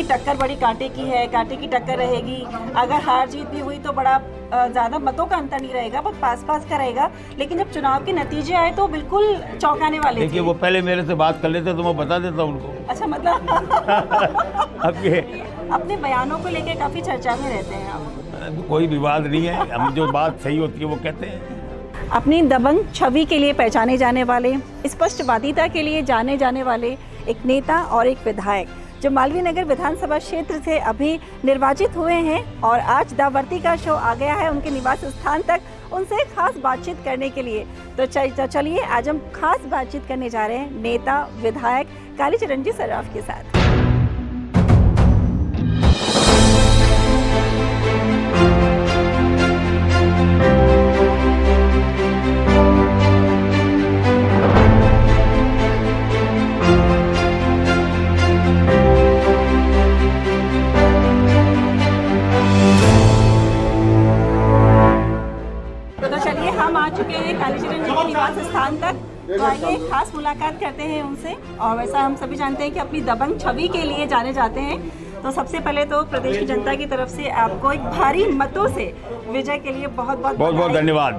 कि टक्कर बड़ी कांटे की है, कांटे की टक्कर रहेगी, अगर हार जीत भी हुई तो बड़ा ज़्यादा मतों का अंतर नहीं रहेगा, बहुत पास पास का रहेगा, लेकिन जब चुनाव के नतीजे आए तो बिल्कुल चौंकाने वाले थे। देखिए वो पहले मेरे से बात कर लेते तो मैं बता देता उनको। अच्छा, मतलब अब ये अपने बयानों को लेकर काफ़ी चर्चा में रहते हैं आप। कोई विवाद नहीं है, हम जो बात सही होती है वो कहते हैं। अपनी दबंग छवि के लिए पहचाने जाने वाले, स्पष्टवादिता के लिए जाने जाने वाले एक नेता और एक विधायक जो मालवीय नगर विधानसभा क्षेत्र से अभी निर्वाचित हुए हैं और आज दावर्ती का शो आ गया है उनके निवास स्थान तक उनसे खास बातचीत करने के लिए। तो चलिए आज हम खास बातचीत करने जा रहे हैं नेता विधायक कालीचरण जी सर्राफ के साथ। कालीचरण जी के निवास स्थान तक, तो आइए खास मुलाकात करते हैं उनसे। और वैसा हम सभी जानते हैं कि अपनी दबंग छवि के लिए जाने जाते हैं, तो सबसे पहले तो प्रदेश की जनता की तरफ से आपको एक भारी मतों से विजय के लिए बहुत बहुत धन्यवाद।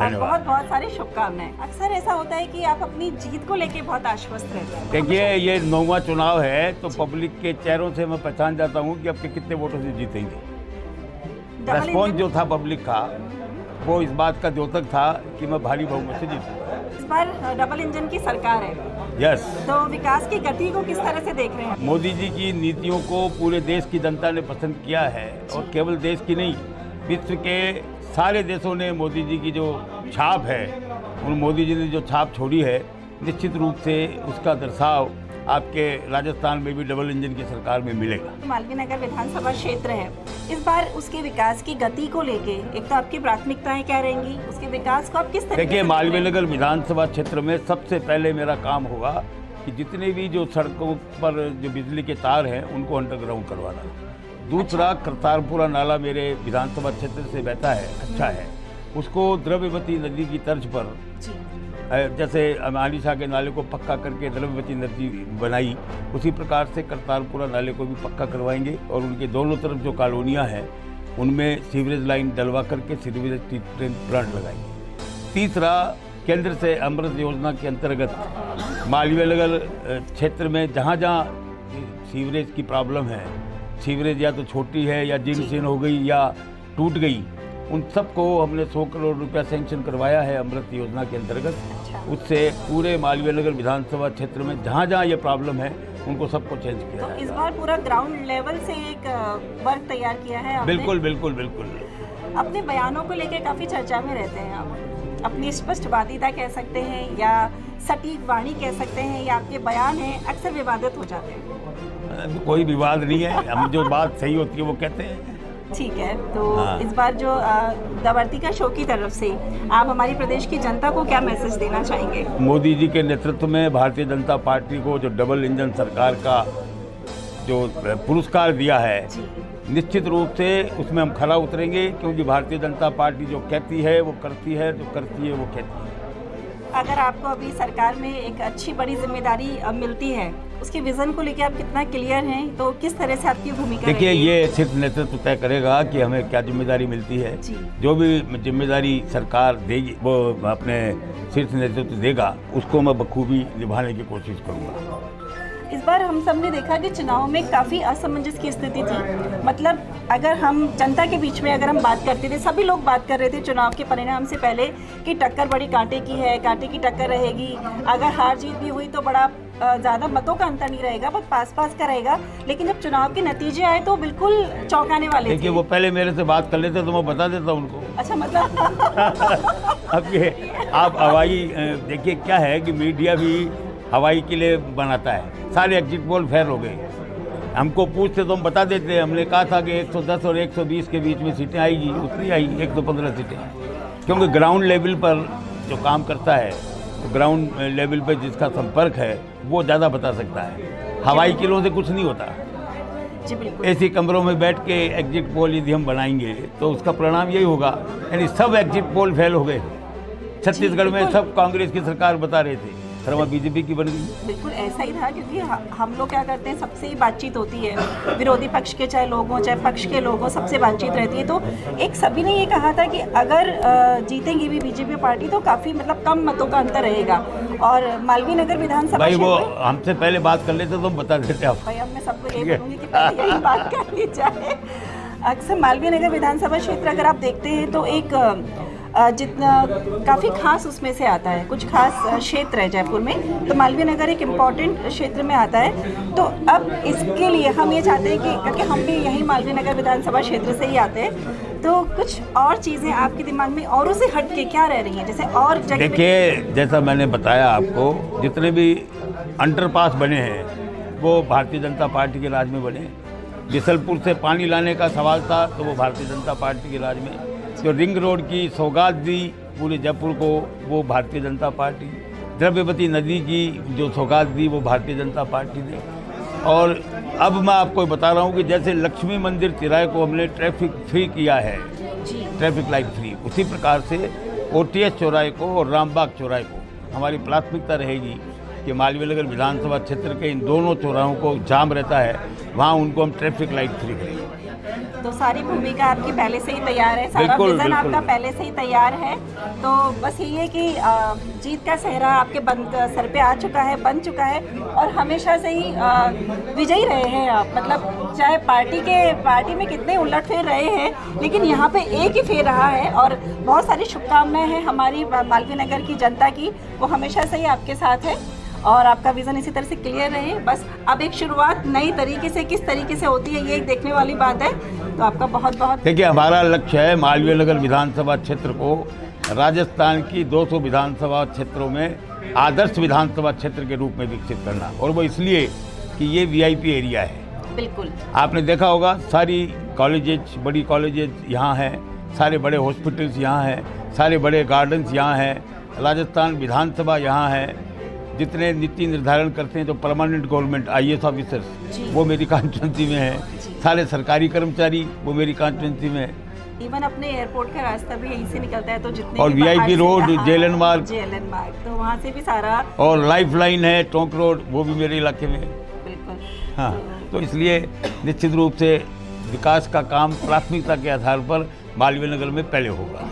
बहुत सारी शुभकामनाएं। अक्सर ऐसा होता है कि आप अपनी जीत को लेके बहुत आश्वस्त रहते हैं। देखिए ये 9वां चुनाव है तो पब्लिक के चेहरों से मैं पहचान जाता हूँ कि आपके कितने वोटों से जीतेंगे। रेस्पॉन्स जो था पब्लिक का वो इस बात का द्योतक था कि मैं भारी बहुमत से जीतूंगा। इस बार डबल इंजन की सरकार है। यस। तो विकास की गति को किस तरह से देख रहे हैं? मोदी जी की नीतियों को पूरे देश की जनता ने पसंद किया है और केवल देश की नहीं, विश्व के सारे देशों ने मोदी जी की जो छाप है, उन मोदी जी ने जो छाप छोड़ी है, निश्चित रूप से उसका दर्शाव आपके राजस्थान में भी डबल इंजन की सरकार में मिलेगा। मालवीय नगर विधानसभा क्षेत्र है, इस बार उसके विकास की गति को लेके एक तो आपकी प्राथमिकताएं क्या रहेंगी, उसके विकास को आप किस तरह? देखिए मालवीय नगर विधानसभा क्षेत्र में सबसे पहले मेरा काम होगा कि जितने भी जो सड़कों पर जो बिजली के तार हैं उनको अंडरग्राउंड करवाना। दूसरा, करतारपुरा नाला मेरे विधानसभा क्षेत्र से बहता है, अच्छा है, उसको द्रव्यवती नदी की तर्ज पर जैसे आलिशा के नाले को पक्का करके द्रव्यवती नदी बनाई, उसी प्रकार से करतारपुरा नाले को भी पक्का करवाएंगे और उनके दोनों तरफ जो कॉलोनियाँ हैं उनमें सीवरेज लाइन डलवा करके सीवरेज ट्रीटमेंट प्लांट लगाएंगे। तीसरा, केंद्र से अमृत योजना के अंतर्गत मालवीय नगर क्षेत्र में जहाँ जहाँ सीवरेज की प्रॉब्लम है, सीवरेज या तो छोटी है या जीर्ण शीर्ण हो गई या टूट गई, उन सबको हमने 100 करोड़ रुपया सैंक्शन करवाया है अमृत योजना के अंतर्गत। उससे पूरे मालवीय नगर विधानसभा क्षेत्र में जहाँ जहाँ ये प्रॉब्लम है उनको सबको चेंज किया। तो इस बार पूरा ग्राउंड लेवल से एक वर्क तैयार किया है आपने? बिल्कुल बिल्कुल बिल्कुल। अपने बयानों को लेकर काफ़ी चर्चा में रहते हैं आप, अपनी स्पष्टवादिता कह सकते हैं या सटीक वाणी कह सकते हैं, या आपके बयान हैं अक्सर विवादित हो जाते हैं। कोई विवाद नहीं है, हम जो बात सही होती है वो कहते हैं। ठीक है, तो इस बार जो दावर्ती का शो की तरफ से आप हमारी प्रदेश की जनता को क्या मैसेज देना चाहेंगे? मोदी जी के नेतृत्व में भारतीय जनता पार्टी को जो डबल इंजन सरकार का जो पुरस्कार दिया है, निश्चित रूप से उसमें हम खरा उतरेंगे, क्योंकि भारतीय जनता पार्टी जो कहती है वो करती है, जो करती है वो कहती है। अगर आपको अभी सरकार में एक अच्छी बड़ी जिम्मेदारी मिलती है, उसके विजन को लेकर आप कितना क्लियर हैं, तो किस तरह से आपकी भूमिका? देखिए ये सिर्फ नेतृत्व तय करेगा कि हमें क्या जिम्मेदारी मिलती है। जो भी जिम्मेदारी सरकार देगी वो अपने शीर्ष नेतृत्व देगा, उसको मैं बखूबी निभाने की कोशिश करूँगा। इस बार हम सब ने देखा कि चुनाव में काफ़ी असमंजस की स्थिति थी। मतलब अगर हम जनता के बीच में अगर हम बात करते थे, सभी लोग बात कर रहे थे चुनाव के परिणाम से पहले कि टक्कर बड़ी कांटे की है, कांटे की टक्कर रहेगी, अगर हार जीत भी हुई तो बड़ा ज़्यादा मतों का अंतर नहीं रहेगा, बहुत पास पास का रहेगा, लेकिन जब चुनाव के नतीजे आए तो बिल्कुल चौंकाने वाले थे। देखिए वो पहले मेरे से बात कर लेते तो मैं बता देता उनको। अच्छा, मतलब अब ये आप हवाई देखिए क्या है कि मीडिया भी हवाई के लिए बनाता है, सारे एग्जिट पोल फेल हो गए। हमको पूछते तो हम बता देते, हमने कहा था कि 110 और 120 के बीच में सीटें आएगी, उतनी आई 115 सीटें, क्योंकि ग्राउंड लेवल पर जो काम करता है, तो ग्राउंड लेवल पर जिसका संपर्क है वो ज़्यादा बता सकता है। हवाई किलों से कुछ नहीं होता। ऐसी कमरों में बैठ के एग्जिट पोल यदि हम बनाएंगे तो उसका परिणाम यही होगा, यानी सब एग्जिट पोल फेल हो गए। छत्तीसगढ़ में सब कांग्रेस की सरकार बता रहे थे, फिर वहाँ बीजेपी की बन गई। बिल्कुल ऐसा ही था, क्योंकि हम लोग क्या करते हैं, सबसे ही बातचीत होती है, विरोधी पक्ष के चाहे लोग हों चाहे पक्ष के लोग हों, सबसे बातचीत रहती है। तो एक सभी ने ये कहा था कि अगर जीतेंगी भी बीजेपी पार्टी तो काफ़ी मतलब कम मतों का अंतर रहेगा। और मालवीय नगर विधानसभा भाई वो हमसे पहले बात कर लेते तो बता देते आप। भाई अब मैं सबको यही बोलूँगी कि पहले यही बात कर ली जाए। अक्सर मालवीय नगर विधानसभा क्षेत्र अगर आप देखते हैं तो एक जितना काफ़ी खास उसमें से आता है, कुछ खास क्षेत्र है जयपुर में, तो मालवीय नगर एक इम्पॉर्टेंट क्षेत्र में आता है। तो अब इसके लिए हम ये चाहते हैं कि क्योंकि हम भी यही मालवीय नगर विधानसभा क्षेत्र से ही आते हैं, तो कुछ और चीज़ें आपके दिमाग में और उससे हट के क्या रह रही हैं, जैसे और जगह। देखिए जैसा मैंने बताया आपको, जितने भी अंडरपास बने हैं वो भारतीय जनता पार्टी के राज में बने। बिसलपुर से पानी लाने का सवाल था तो वो भारतीय जनता पार्टी के राज में। जो रिंग रोड की सौगात दी पूरे जयपुर को वो भारतीय जनता पार्टी। द्रव्यवती नदी की जो सौगात दी वो भारतीय जनता पार्टी ने। और अब मैं आपको बता रहा हूँ कि जैसे लक्ष्मी मंदिर तिराहे को हमने ट्रैफिक फ्री किया है, ट्रैफिक लाइट फ्री, उसी प्रकार से OTS चौराहे को और रामबाग चौराहे को हमारी प्राथमिकता रहेगी कि मालवीय नगर विधानसभा क्षेत्र के इन दोनों चौराहों को जाम रहता है, वहाँ उनको हम ट्रैफिक लाइट फ्री करेंगे। तो सारी भूमिका आपकी पहले से ही तैयार है, सारा विजन आपका पहले से ही तैयार है। तो बस यही है कि जीत का सेहरा आपके सर पे आ चुका है, बन चुका है, और हमेशा से ही विजयी रहे हैं आप। मतलब चाहे पार्टी में कितने उलटफेर रहे हैं, लेकिन यहाँ पे एक ही फेर रहा है। और बहुत सारी शुभकामनाएं हैं हमारी मालवीय नगर की जनता की, वो हमेशा से ही आपके साथ है और आपका विज़न इसी तरह से क्लियर रहे। बस अब एक शुरुआत नई तरीके से किस तरीके से होती है ये एक देखने वाली बात है। तो आपका बहुत बहुत देखिए, हमारा लक्ष्य है मालवीय नगर विधानसभा क्षेत्र को राजस्थान की 200 विधानसभा क्षेत्रों में आदर्श विधानसभा क्षेत्र के रूप में विकसित करना। और वो इसलिए कि ये VIP एरिया है। बिल्कुल आपने देखा होगा सारी कॉलेजेज, बड़ी कॉलेजेज यहाँ हैं, सारे बड़े हॉस्पिटल्स यहाँ हैं, सारे बड़े गार्डन्स यहाँ हैं, राजस्थान विधानसभा यहाँ है। जितने नीति निर्धारण करते हैं तो परमानेंट गवर्नमेंट IAS ऑफिसर्स वो मेरी कॉन्स्टिट्यूंसी में है, सारे सरकारी कर्मचारी वो मेरी कॉन्स्टिट्यूंसी में है। इवन अपने एयरपोर्ट का रास्ता भी यहीं से निकलता है, तो जितने और VIP रोड, जेएलएन मार्ग, तो वहाँ से भी सारा, और लाइफ लाइन है टोंक रोड, वो भी मेरे इलाके में। बिल्कुल हाँ, तो इसलिए निश्चित रूप से विकास का काम प्राथमिकता के आधार पर मालवीय नगर में पहले होगा।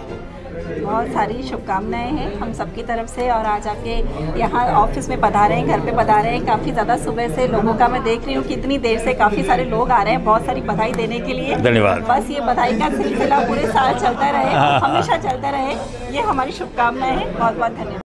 बहुत सारी शुभकामनाएं हैं हम सबकी तरफ से। और आज आपके यहाँ ऑफिस में पधारे हैं, घर पे पधारे हैं, काफ़ी ज़्यादा सुबह से लोगों का मैं देख रही हूँ कि इतनी देर से काफ़ी सारे लोग आ रहे हैं बहुत सारी बधाई देने के लिए। धन्यवाद। बस ये बधाई का सिलसिला पूरे साल चलता रहे, हमेशा चलता रहे, ये हमारी शुभकामनाएं हैं। बहुत बहुत धन्यवाद।